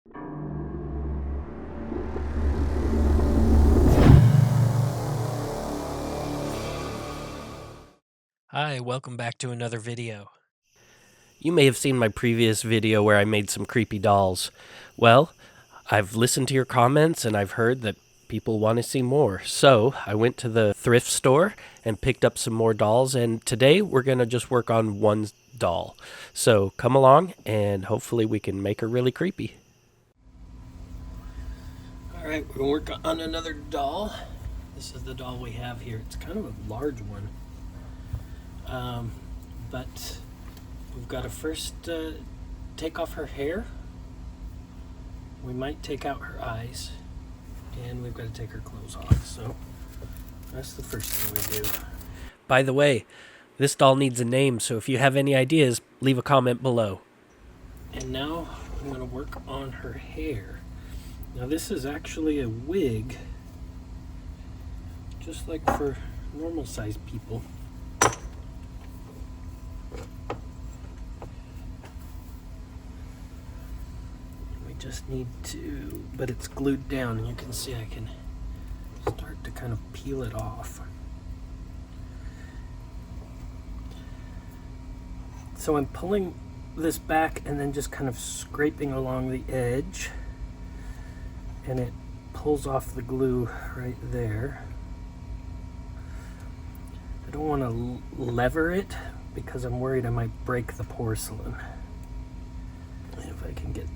Hi, welcome back to another video. You may have seen my previous video where I made some creepy dolls. Well, I've listened to your comments and I've heard that people want to see more. So I went to the thrift store and picked up some more dolls, and today we're going to just work on one doll. So come along and hopefully we can make her really creepy. Alright, we're going to work on another doll. This is the doll we have here. It's kind of a large one. But we've got to first take off her hair. We might take out her eyes, and we've got to take her clothes off. So that's the first thing we do. By the way, this doll needs a name, so if you have any ideas, leave a comment below. And now I'm going to work on her hair. Now this is actually a wig, just like for normal sized people. Just need to, but it's glued down, and you can see I can start to kind of peel it off. So I'm pulling this back and then just kind of scraping along the edge, and it pulls off the glue right there. I don't want to lever it because I'm worried I might break the porcelain. If I can get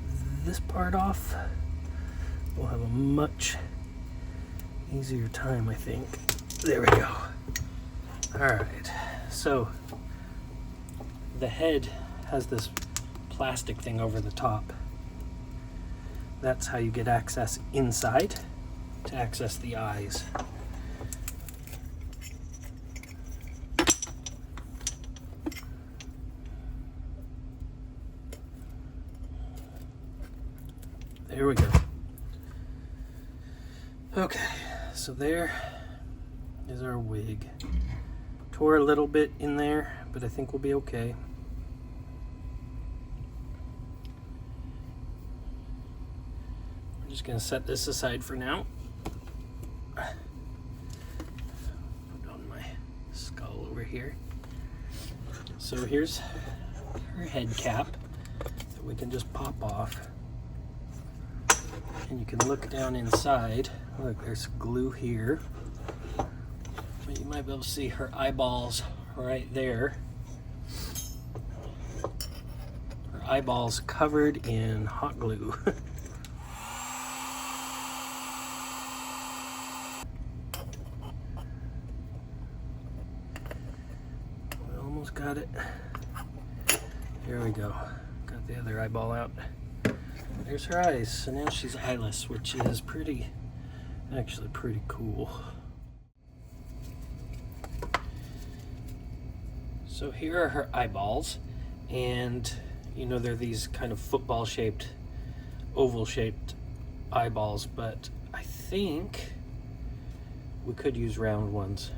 this part off, we'll have a much easier time, I think. There we go. Alright, so the head has this plastic thing over the top. That's how you get access inside to access the eyes. There we go. Okay, so there is our wig. Tore a little bit in there, but I think we'll be okay. We're just going to set this aside for now. Put on my skull over here. So here's her head cap that we can just pop off. And you can look down inside. Look, there's glue here. But you might be able to see her eyeballs right there. Her eyeballs covered in hot glue. We almost got it. Here we go. Got the other eyeball out. There's her eyes, so now she's eyeless, which is actually pretty cool. So here are her eyeballs, and you know they're these kind of football-shaped, oval-shaped eyeballs, but I think we could use round ones.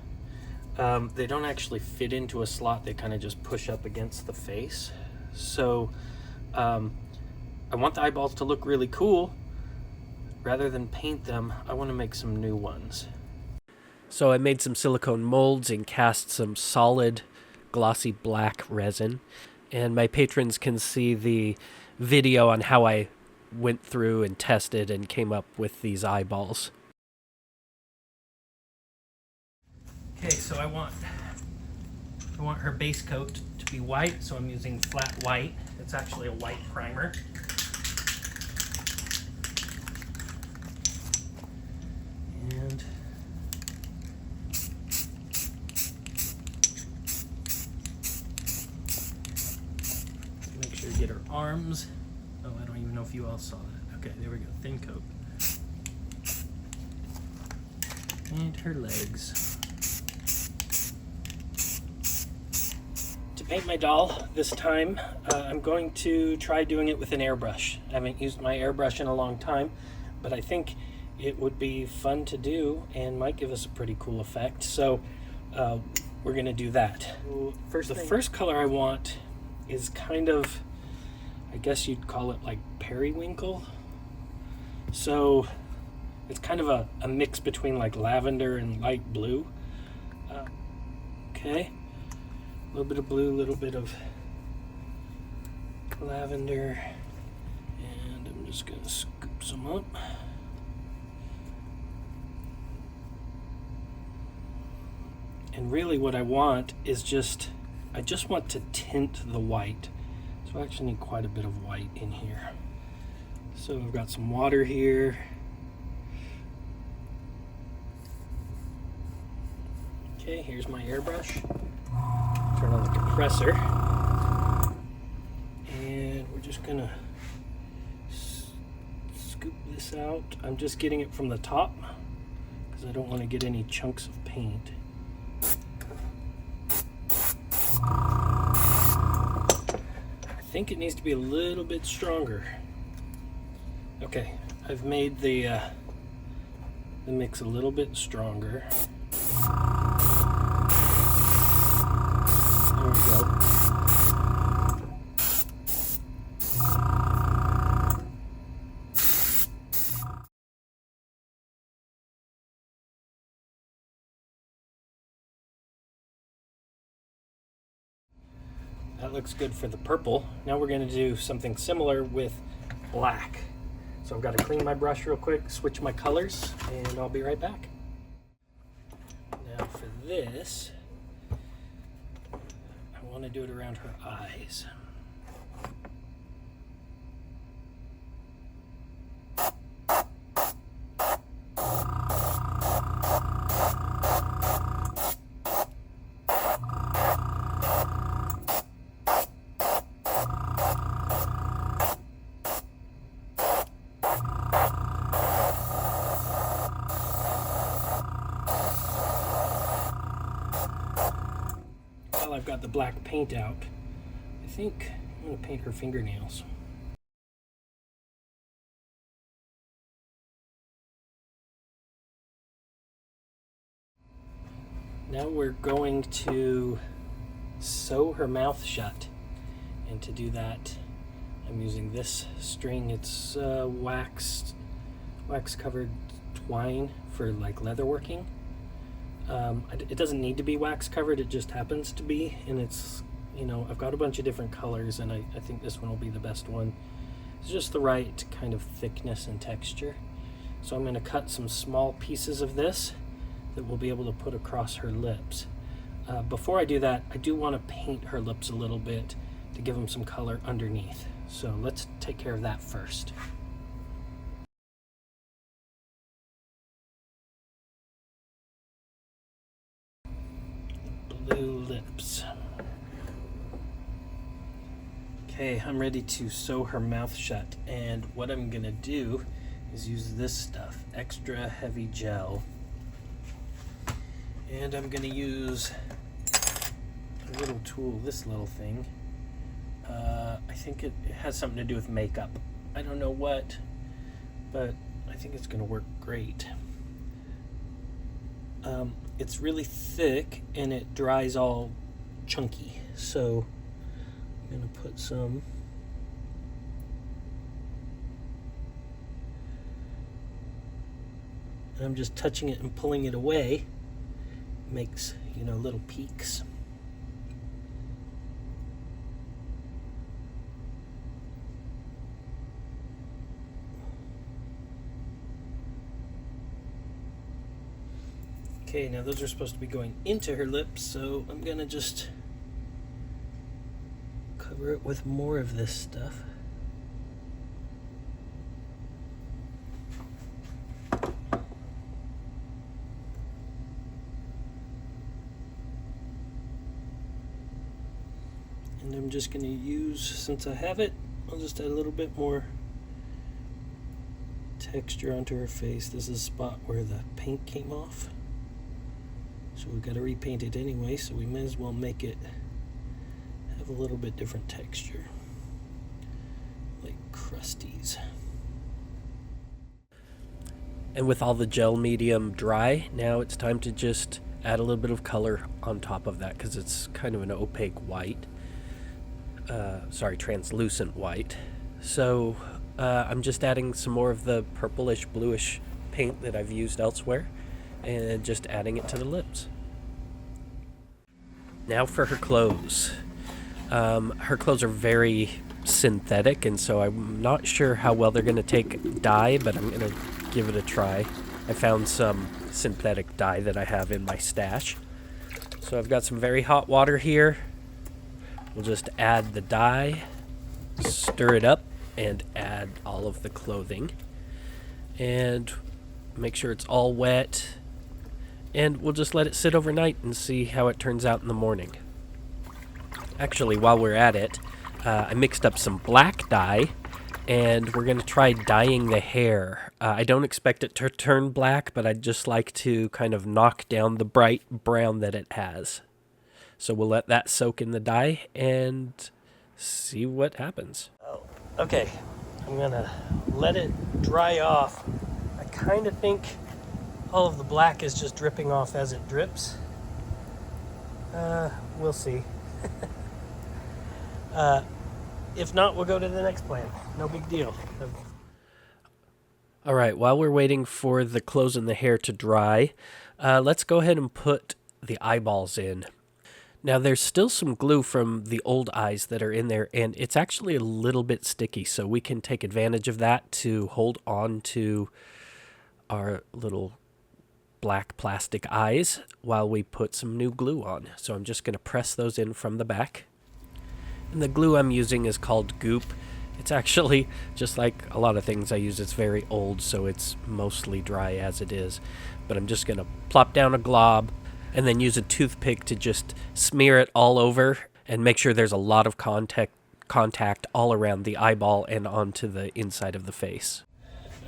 They don't actually fit into a slot, they kind of just push up against the face. So, I want the eyeballs to look really cool. Rather than paint them, I want to make some new ones. So I made some silicone molds and cast some solid glossy black resin. And my patrons can see the video on how I went through and tested and came up with these eyeballs. Okay, so I want her base coat to be white, so I'm using flat white. It's actually a white primer. And make sure you get her arms. Oh, I don't even know if you all saw that. Okay, there we go, thin coat. And her legs. To paint my doll this time, I'm going to try doing it with an airbrush. I haven't used my airbrush in a long time, but I think it would be fun to do and might give us a pretty cool effect. So we're gonna do that. The first color I want is kind of, I guess you'd call it like periwinkle. So it's kind of a mix between like lavender and light blue. Okay, a little bit of blue, a little bit of lavender, and I'm just gonna scoop some up. And really what I want is I just want to tint the white. So I actually need quite a bit of white in here. So I've got some water here. Okay, here's my airbrush. Turn on the compressor. And we're just gonna scoop this out. I'm just getting it from the top because I don't want to get any chunks of paint. I think it needs to be a little bit stronger. Okay, I've made the mix a little bit stronger. There we go. That looks good for the purple. Now we're going to do something similar with black. So I've got to clean my brush real quick, switch my colors, and I'll be right back. Now for this, I want to do it around her eyes. While I've got the black paint out, I think I'm going to paint her fingernails. Now we're going to sew her mouth shut. And to do that, I'm using this string. It's wax covered twine for like leatherworking. It doesn't need to be wax covered, it just happens to be, and it's, I've got a bunch of different colors, and I think this one will be the best one. It's just the right kind of thickness and texture. So I'm going to cut some small pieces of this that we'll be able to put across her lips. Before I do that, I do want to paint her lips a little bit to give them some color underneath. So let's take care of that first. Blue lips. Okay, I'm ready to sew her mouth shut, and what I'm gonna do is use this stuff, extra heavy gel, and I'm gonna use a little tool, this little thing. I think it has something to do with makeup. I don't know what, but I think it's gonna work great. It's really thick and it dries all chunky, so I'm gonna put some. And I'm just touching it and pulling it away. Makes, little peaks. Okay, now those are supposed to be going into her lips, so I'm gonna just cover it with more of this stuff. And I'm just gonna use, since I have it, I'll just add a little bit more texture onto her face. This is a spot where the paint came off. So we've got to repaint it anyway, so we might as well make it have a little bit different texture, like crusties. And with all the gel medium dry, now it's time to just add a little bit of color on top of that, because it's kind of an opaque white, translucent white. So I'm just adding some more of the purplish bluish paint that I've used elsewhere and just adding it to the lips. Now for her clothes. Her clothes are very synthetic, and so I'm not sure how well they're going to take dye, but I'm going to give it a try. I found some synthetic dye that I have in my stash. So I've got some very hot water here. We'll just add the dye, stir it up, and add all of the clothing. And make sure it's all wet. And we'll just let it sit overnight and see how it turns out in the morning. Actually, while we're at it, I mixed up some black dye, and we're going to try dyeing the hair. I don't expect it to turn black, but I'd just like to kind of knock down the bright brown that it has. So we'll let that soak in the dye and see what happens. Oh, okay. I'm going to let it dry off. I kind of think all of the black is just dripping off as it drips. We'll see. If not, we'll go to the next plan. No big deal. All right, while we're waiting for the clothes and the hair to dry, let's go ahead and put the eyeballs in. Now, there's still some glue from the old eyes that are in there, and it's actually a little bit sticky, so we can take advantage of that to hold on to our little black plastic eyes while we put some new glue on. So I'm just going to press those in from the back. And the glue I'm using is called Goop. It's actually, just like a lot of things I use, it's very old, so it's mostly dry as it is. But I'm just going to plop down a glob and then use a toothpick to just smear it all over and make sure there's a lot of contact all around the eyeball and onto the inside of the face.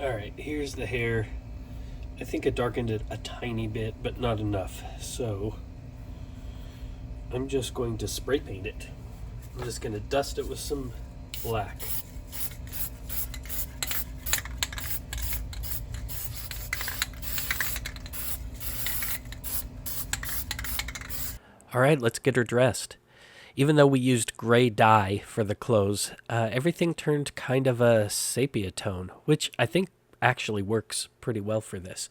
All right, here's the hair. I think it darkened it a tiny bit, but not enough. So I'm just going to spray paint it. I'm just going to dust it with some black. All right, let's get her dressed. Even though we used gray dye for the clothes, everything turned kind of a sepia tone, which I think actually works pretty well for this.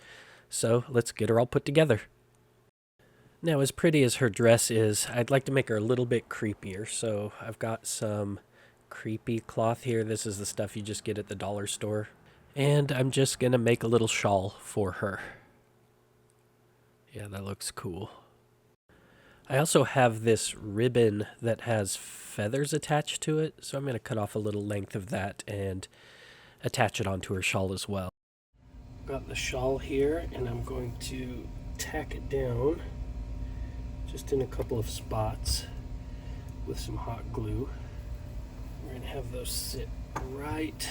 So let's get her all put together. Now, as pretty as her dress is, I'd like to make her a little bit creepier. So I've got some creepy cloth here. This is the stuff you just get at the dollar store. And I'm just going to make a little shawl for her. Yeah, that looks cool. I also have this ribbon that has feathers attached to it, so I'm going to cut off a little length of that and attach it onto her shawl as well. Got the shawl here, and I'm going to tack it down just in a couple of spots with some hot glue. We're going to have those sit right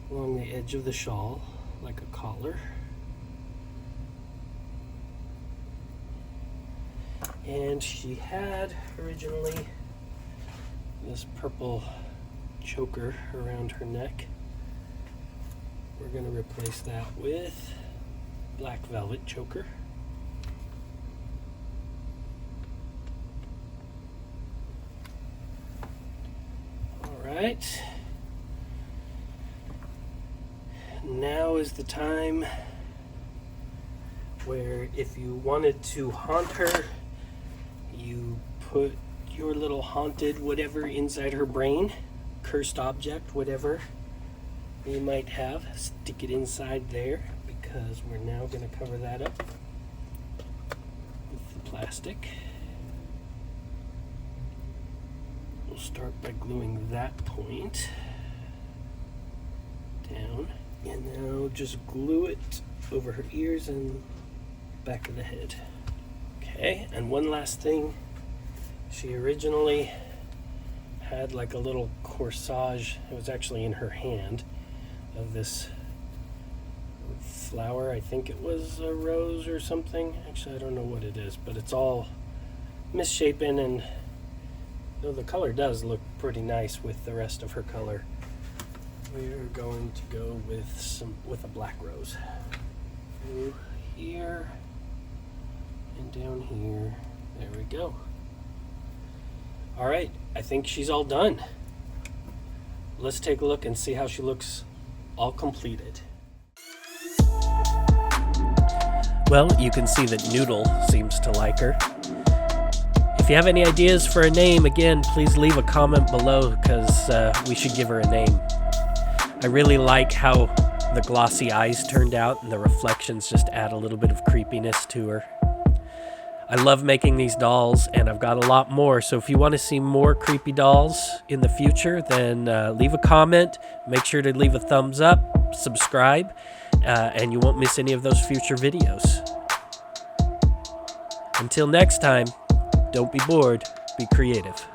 along the edge of the shawl like a collar. And she had originally this purple choker around her neck. We're going to replace that with black velvet choker. All right. Now is the time where if you wanted to haunt her, you put your little haunted whatever inside her brain, cursed object, whatever you might have, stick it inside there, because we're now going to cover that up with the plastic. We'll start by gluing that point down, and now just glue it over her ears and back of the head. Okay, and one last thing. She originally had like a little corsage, it was actually in her hand, of this flower. I think it was a rose or something. Actually, I don't know what it is, but it's all misshapen, and though the color does look pretty nice with the rest of her color, we're going to go with a black rose. Go here and down here. There we go. All right, I think she's all done. let's take a look and see how she looks all completed. Well, you can see that Noodle seems to like her. If you have any ideas for a name, again, please leave a comment below, because we should give her a name. I really like how the glossy eyes turned out, and the reflections just add a little bit of creepiness to her. I love making these dolls, and I've got a lot more, so if you want to see more creepy dolls in the future, then leave a comment, make sure to leave a thumbs up, subscribe, and you won't miss any of those future videos. Until next time, don't be bored, be creative.